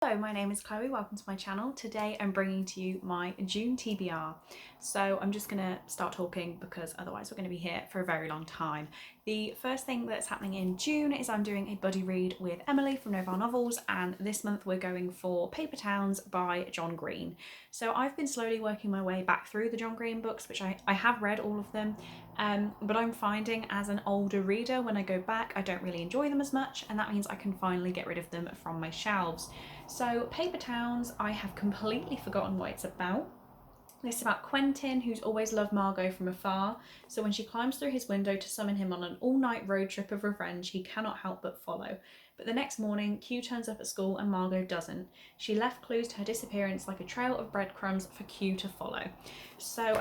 Hello, my name is Chloe, welcome to my channel. Today I'm bringing to you my June TBR. So I'm just going to start talking because otherwise we're going to be here for a very long time. The first thing that's happening in June is I'm doing a buddy read with Emily from Novell Novels, and this month we're going for Paper Towns by John Green. So I've been slowly working my way back through the John Green books, which I have read all of them, but I'm finding as an older reader when I go back I don't really enjoy them as much, and that means I can finally get rid of them from my shelves. So Paper Towns, I have completely forgotten what it's about. It's about Quentin, who's always loved Margot from afar, so when she climbs through his window to summon him on an all-night road trip of revenge, he cannot help but follow. But the next morning, Q turns up at school and Margot doesn't. She left clues to her disappearance like a trail of breadcrumbs for Q to follow. So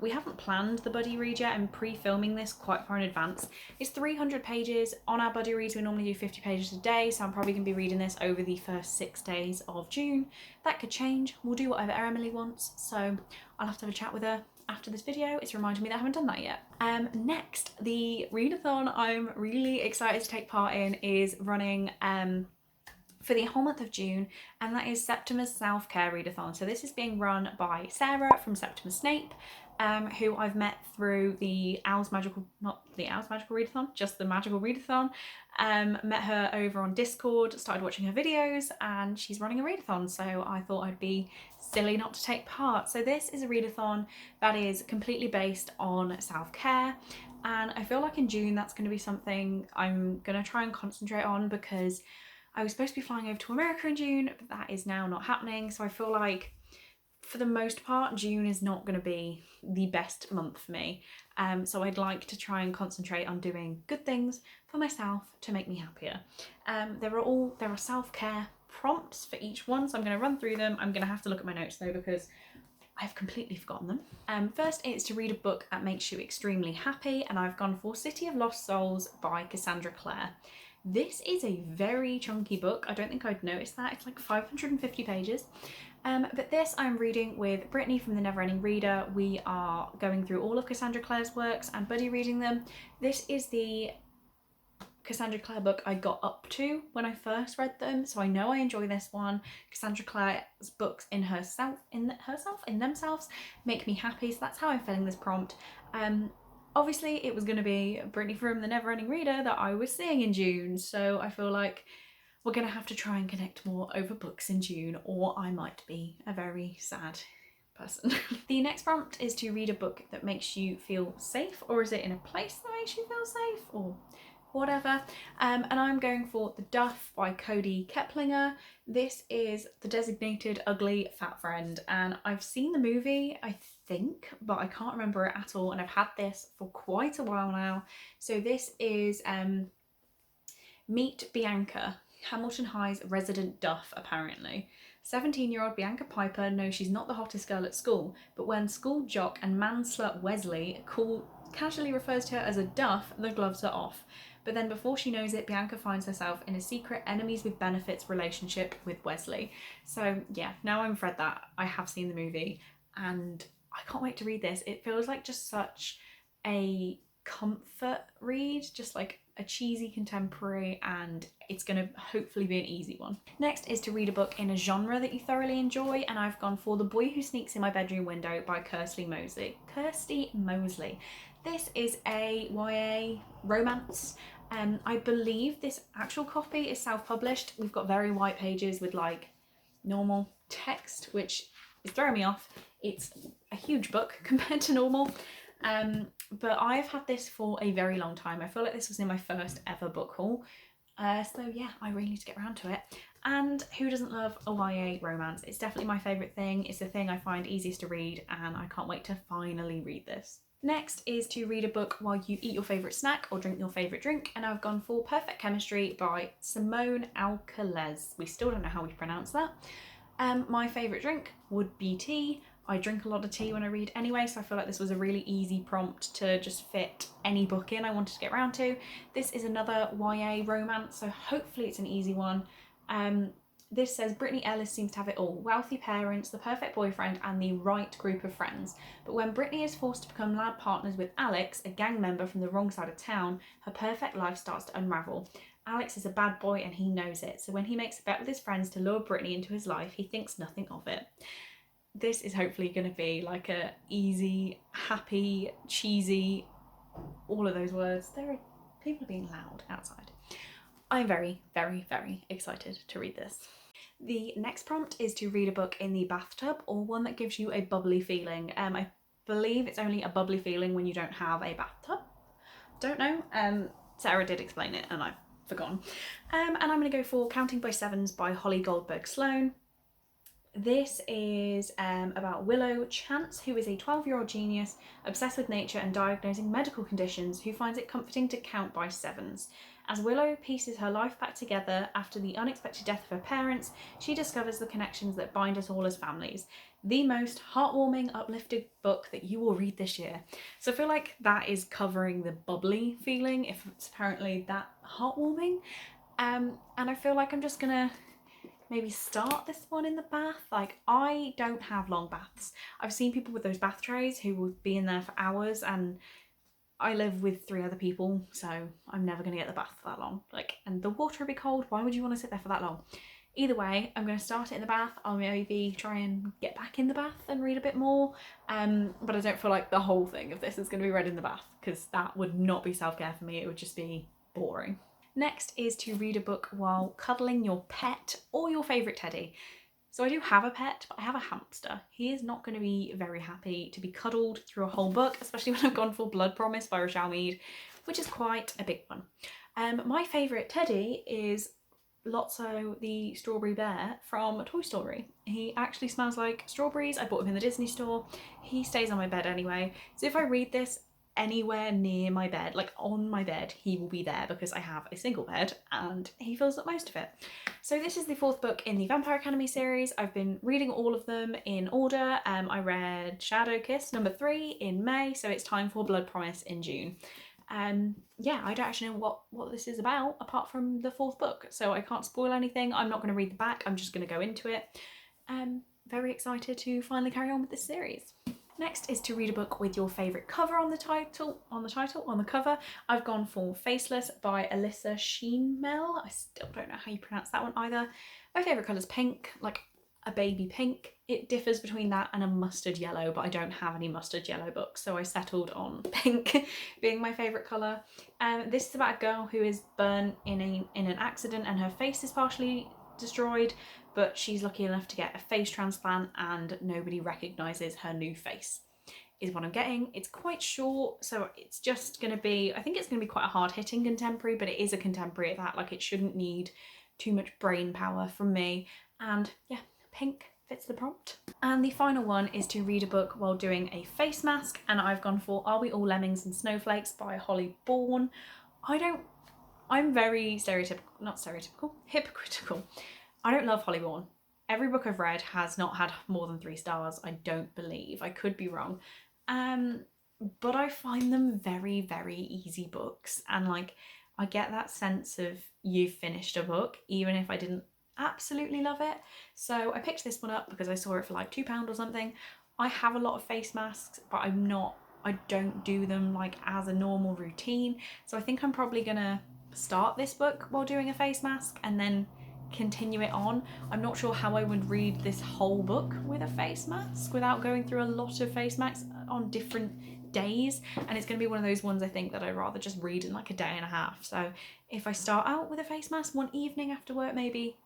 we haven't planned the buddy read yet. I'm pre-filming this quite far in advance. It's 300 pages. On our buddy reads, we normally do 50 pages a day, so I'm probably going to be reading this over the first 6 days of June. That could change. We'll do whatever Emily wants, so I'll have to have a chat with her after this video. It's reminded me that I haven't done that yet. Next, the readathon I'm really excited to take part in is running for the whole month of June, and that is Septima's Selfcare Readathon. So this is being run by Sarah from Septima Snape, who I've met through the not the Owl's Magical Readathon, just the Magical Readathon. Met her over on Discord, started watching her videos, and she's running a readathon, so I thought I'd be silly not to take part. So this is a readathon that is completely based on self-care, and I feel like in June that's going to be something I'm going to try and concentrate on, because I was supposed to be flying over to America in June, but that is now not happening. So I feel like for the most part, June is not going to be the best month for me. So I'd like to try and concentrate on doing good things for myself to make me happier. There are self-care prompts for each one, so I'm going to run through them. I'm going to have to look at my notes though, because I've completely forgotten them. First, it's to read a book that makes you extremely happy, and I've gone for City of Lost Souls by Cassandra Clare. This is a very chunky book. I don't think I'd noticed that. It's like 550 pages. But this I'm reading with Brittany from the Neverending Reader. We are going through all of Cassandra Clare's works and buddy reading them. This is the Cassandra Clare book I got up to when I first read them, so I know I enjoy this one. Cassandra Clare's books in themselves make me happy, so that's how I'm filling this prompt. Obviously it was going to be Brittany from the Neverending Reader that I was seeing in June, so I feel like we're going to have to try and connect more over books in June, or I might be a very sad person. The next prompt is to read a book that makes you feel safe, or is it in a place that makes you feel safe, or whatever. And I'm going for The Duff by Cody Keplinger. This is the designated ugly fat friend, and I've seen the movie, I think, but I can't remember it at all, and I've had this for quite a while now. So this is Meet Bianca, Hamilton High's resident Duff, apparently. 17-year-old Bianca Piper knows she's not the hottest girl at school, but when school jock and man-slut Wesley casually refers to her as a Duff, the gloves are off. But then before she knows it, Bianca finds herself in a secret enemies with benefits relationship with Wesley. So yeah, now I've read that, I have seen the movie, and I can't wait to read this. It feels like just such a comfort read, just like a cheesy contemporary, and it's going to hopefully be an easy one. Next is to read a book in a genre that you thoroughly enjoy, and I've gone for The Boy Who Sneaks in My Bedroom Window by Kirsty Mosley. This is a YA romance. I believe this actual copy is self-published. We've got very white pages with like normal text, which is throwing me off. It's a huge book compared to normal. But I've had this for a very long time. I feel like this was in my first ever book haul. So yeah, I really need to get around to it. And who doesn't love a YA romance? It's definitely my favourite thing. It's the thing I find easiest to read, and I can't wait to finally read this. Next is to read a book while you eat your favourite snack or drink your favourite drink, and I've gone for Perfect Chemistry by Simone Alcalez. We still don't know how we pronounce that. My favourite drink would be tea. I drink a lot of tea when I read anyway, so I feel like this was a really easy prompt to just fit any book in I wanted to get around to. This is another YA romance, so hopefully it's an easy one. This says Brittany Ellis seems to have it all: wealthy parents, the perfect boyfriend, and the right group of friends. But when Brittany is forced to become lab partners with Alex, a gang member from the wrong side of town, her perfect life starts to unravel. Alex is a bad boy and he knows it, so when he makes a bet with his friends to lure Brittany into his life, he thinks nothing of it. This is hopefully going to be like a easy, happy, cheesy, all of those words. People are being loud outside. I'm very, very, very excited to read this. The next prompt is to read a book in the bathtub, or one that gives you a bubbly feeling. I believe it's only a bubbly feeling when you don't have a bathtub. Don't know. Sarah did explain it and I've forgotten. And I'm going to go for Counting by Sevens by Holly Goldberg Sloan. This is about Willow Chance, who is a 12-year-old genius obsessed with nature and diagnosing medical conditions, who finds it comforting to count by sevens. As Willow pieces her life back together after the unexpected death of her parents, she discovers the connections that bind us all as families. The most heartwarming, uplifting book that you will read this year. So I feel like that is covering the bubbly feeling, if it's apparently that heartwarming. And I feel like I'm just gonna maybe start this one in the bath. Like, I don't have long baths. I've seen people with those bath trays who will be in there for hours, and I live with 3 other people, so I'm never going to get the bath for that long. Like, and the water will be cold. Why would you want to sit there for that long? Either way, I'm going to start it in the bath. I'll maybe try and get back in the bath and read a bit more. But I don't feel like the whole thing of this is going to be read in the bath, because that would not be self-care for me. It would just be boring. Next is to read a book while cuddling your pet or your favourite teddy. So I do have a pet, but I have a hamster. He is not going to be very happy to be cuddled through a whole book, especially when I've gone for Blood Promise by Rochelle Mead, which is quite a big one. My favourite teddy is Lotso the strawberry bear from Toy Story. He actually smells like strawberries. I bought him in the Disney store. He stays on my bed anyway. So if I read this anywhere near my bed, like on my bed, he will be there because I have a single bed and he fills up most of it. So this is the 4th book in the Vampire Academy series. I've been reading all of them in order. I read Shadow Kiss number 3 in May, so it's time for Blood Promise in June. Yeah, I don't actually know what this is about apart from the 4th book, so I can't spoil anything. I'm not going to read the back, I'm just going to go into it. Very excited to finally carry on with this series. Next is to read a book with your favourite cover on the cover. I've gone for Faceless by Alyssa Sheenmel. I still don't know how you pronounce that one either. My favourite colour is pink, like a baby pink. It differs between that and a mustard yellow, but I don't have any mustard yellow books, so I settled on pink being my favourite colour. This is about a girl who is burnt in an accident and her face is partially destroyed, but she's lucky enough to get a face transplant and nobody recognises her new face, is what I'm getting. It's quite short, so it's just going to be, I think it's going to be quite a hard-hitting contemporary, but it is a contemporary at that. Like, it shouldn't need too much brain power from me. And yeah, pink fits the prompt. And the final one is to read a book while doing a face mask, and I've gone for Are We All Lemmings and Snowflakes by Holly Bourne. I'm very hypocritical. I don't love Holly Bourne. Every book I've read has not had more than 3 stars, I don't believe. I could be wrong. But I find them very, very easy books. And like, I get that sense of you've finished a book, even if I didn't absolutely love it. So I picked this one up because I saw it for like £2 or something. I have a lot of face masks, but I don't do them like as a normal routine. So I think I'm probably gonna start this book while doing a face mask and then continue it on. I'm not sure how I would read this whole book with a face mask without going through a lot of face masks on different days, and it's going to be one of those ones I think that I'd rather just read in like a day and a half. So if I start out with a face mask one evening after work, maybe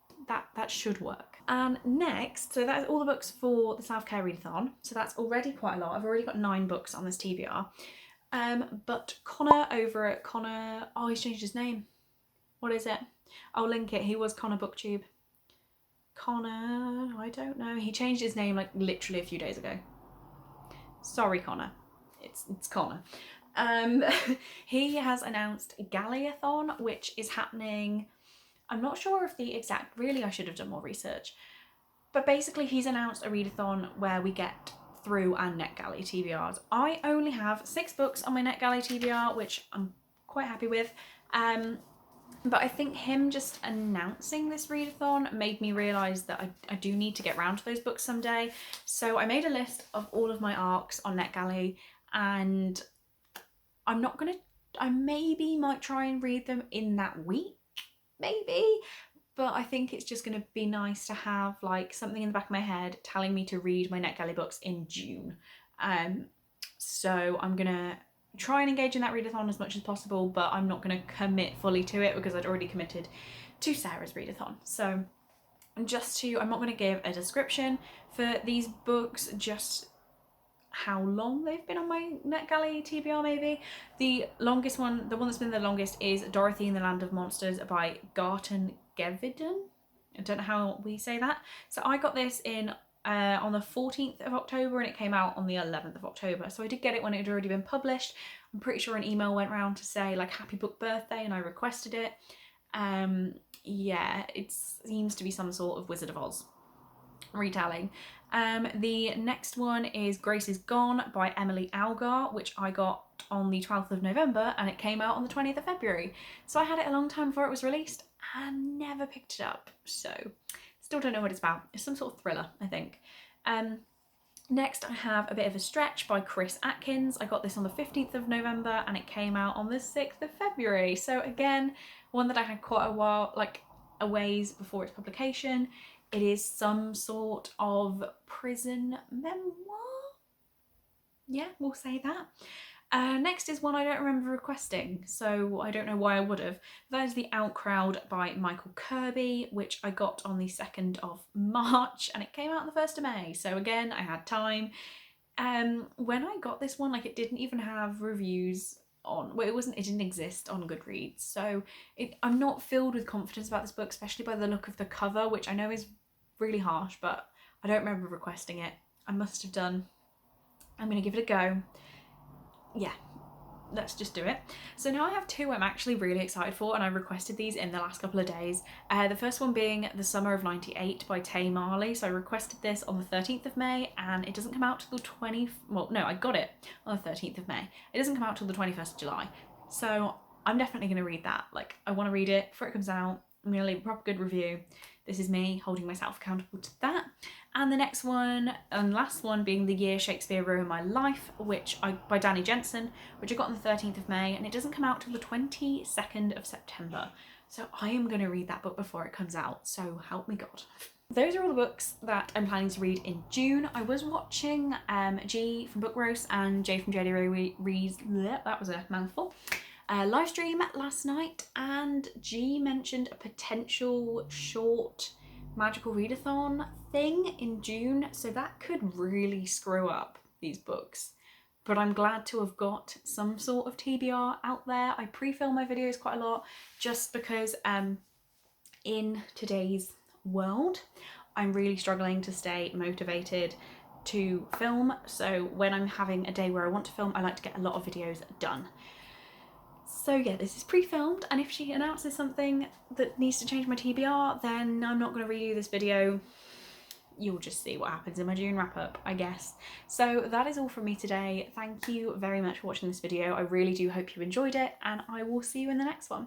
that should work. And next, so that's all the books for the Selfcare Readathon, so that's already quite a lot. I've already got 9 books on this TBR. But Connor over at Connor, oh, he's changed his name. What is it? I'll link it. He was Connor Booktube. Connor, I don't know. He changed his name like literally a few days ago. Sorry, Connor. It's Connor. He has announced Galleyathon, which is happening. I'm not sure of the exact, really I should have done more research. But basically he's announced a readathon where we get through our Netgalley TBRs. I only have 6 books on my Netgalley TBR, which I'm quite happy with. But I think him just announcing this readathon made me realise that I do need to get round to those books someday. So I made a list of all of my arcs on Netgalley, and I maybe might try and read them in that week. maybe. But I think it's just going to be nice to have like something in the back of my head telling me to read my Netgalley books in June. So I'm going to try and engage in that readathon as much as possible, but I'm not going to commit fully to it because I'd already committed to Sarah's readathon. So I'm not going to give a description for these books, just how long they've been on my Netgalley TBR maybe. The longest one, the one that's been the longest, is Dorothy in the Land of Monsters by Galleyathon. I don't know how we say that. So I got this in on the 14th of October and it came out on the 11th of October. So I did get it when it had already been published. I'm pretty sure an email went around to say like happy book birthday and I requested it. Yeah, it seems to be some sort of Wizard of Oz retelling. The next one is Grace is Gone by Emily Algar, which I got on the 12th of November and it came out on the 20th of February. So I had it a long time before it was released and never picked it up. So still don't know what it's about. It's some sort of thriller, I think. Next I have A Bit of a Stretch by Chris Atkins. I got this on the 15th of November and it came out on the 6th of February. So again, one that I had quite a while, like a ways before its publication. It is some sort of prison memoir. Yeah, we'll say that. Next is one I don't remember requesting, so I don't know why I would have. That is The Outcrowd by Michael Kirby, which I got on the 2nd of March and it came out on the 1st of May. So again, I had time. When I got this one, like it didn't even have reviews on, well, it didn't exist on Goodreads. So I'm not filled with confidence about this book, especially by the look of the cover, which I know is really harsh, but I don't remember requesting it. I must have done. I'm gonna give it a go. Yeah, let's just do it. So now I have two I'm actually really excited for and I requested these in the last couple of days. The first one being The Summer of '98 by Tay Marley. So I requested this on the 13th of May and it doesn't come out till the I got it on the 13th of May. It doesn't come out till the 21st of July. So I'm definitely going to read that. Like, I want to read it before it comes out. I'm going to leave a proper good review. This is me holding myself accountable to that. And the next one and last one being The Year Shakespeare Ruined My Life, by Danny Jensen, which I got on the 13th of May, and it doesn't come out till the 22nd of September. So I am going to read that book before it comes out, so help me God. Those are all the books that I'm planning to read in June. I was watching G from Book Roast and Jay from JD Rees, that was a mouthful, live stream last night, and G mentioned a potential short magical readathon thing in June, so that could really screw up these books. But I'm glad to have got some sort of TBR out there. I pre-film my videos quite a lot just because in today's world I'm really struggling to stay motivated to film. So when I'm having a day where I want to film, I like to get a lot of videos done. So yeah, this is pre-filmed, and if she announces something that needs to change my TBR, then I'm not going to redo this video. You'll just see what happens in my June wrap-up, I guess. So that is all from me today. Thank you very much for watching this video. I really do hope you enjoyed it, and I will see you in the next one.